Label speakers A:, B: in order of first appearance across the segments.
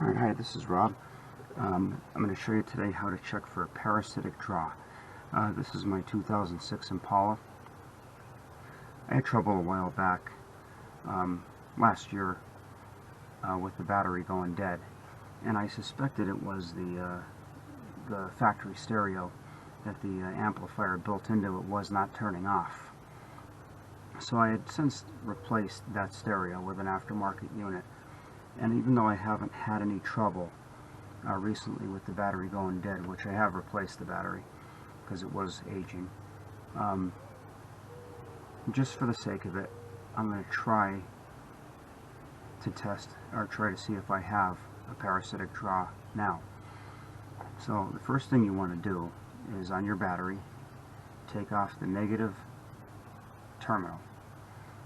A: Alright, hi, this is Rob. I'm going to show you today how to check for a parasitic draw. This is my 2006 Impala. I had trouble a while back, last year, with the battery going dead, and I suspected it was the factory stereo, that the amplifier built into it was not turning off. So I had since replaced that stereo with an aftermarket unit. And even though I haven't had any trouble recently with the battery going dead, which I have replaced the battery because it was aging, just for the sake of it, I'm going to try to test or try to see if I have a parasitic draw now. So the first thing you want to do is, on your battery, take off the negative terminal,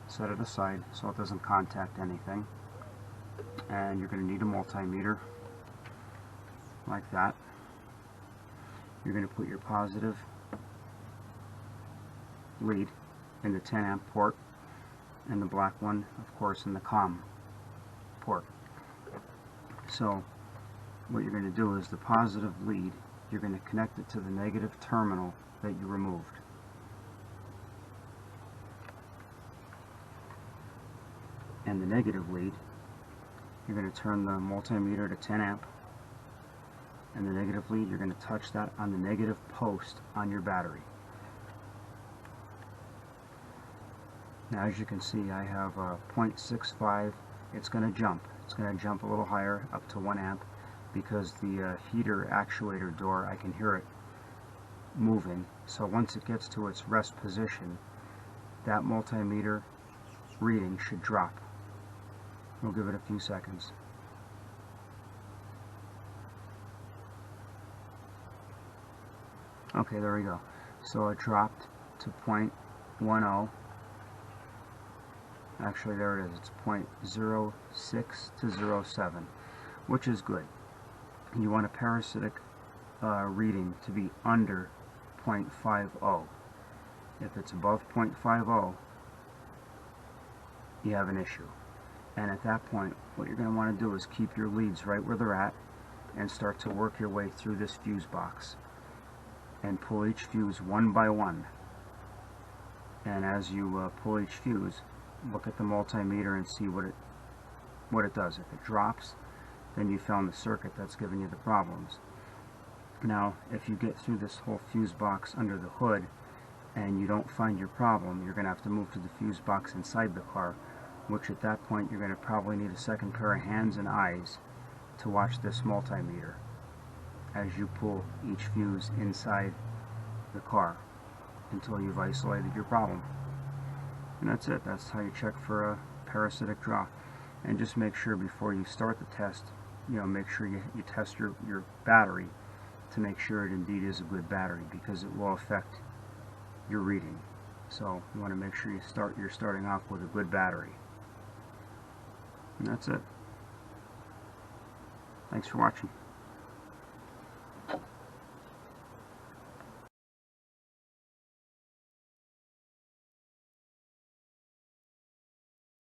A: set it aside so it doesn't contact anything. And you're going to need a multimeter like that. You're going to put your positive lead in the 10 amp port, and the black one, of course, in the COM port. So what you're going to do is, the positive lead, you're going to connect it to the negative terminal that you removed. And the negative lead, you're going to turn the multimeter to 10 amp, and the negative lead, you're going to touch that on the negative post on your battery. Now, as you can see, I have a 0.65. It's going to jump. It's going to jump a little higher, up to 1 amp, because the heater actuator door, I can hear it moving. So once it gets to its rest position, that multimeter reading should drop. We'll give it a few seconds. Okay, there we go. So it dropped to 0.10. Actually, there it is. It's 0.06 to 0.07, which is good. You want a parasitic reading to be under 0.50. If it's above 0.50, you have an issue. And at that point, what you're going to want to do is keep your leads right where they're at and start to work your way through this fuse box and pull each fuse one by one. And as you pull each fuse, look at the multimeter and see what it does. If it drops, then you found the circuit that's giving you the problems. Now, if you get through this whole fuse box under the hood and you don't find your problem, you're going to have to move to the fuse box inside the car, which at that point you're going to probably need a second pair of hands and eyes to watch this multimeter as you pull each fuse inside the car until you've isolated your problem. And that's it. That's how you check for a parasitic draw. And just make sure before you start the test, make sure you test your battery to make sure it indeed is a good battery, because it will affect your reading. So you want to make sure you're starting off with a good battery. And that's it. Thanks for watching.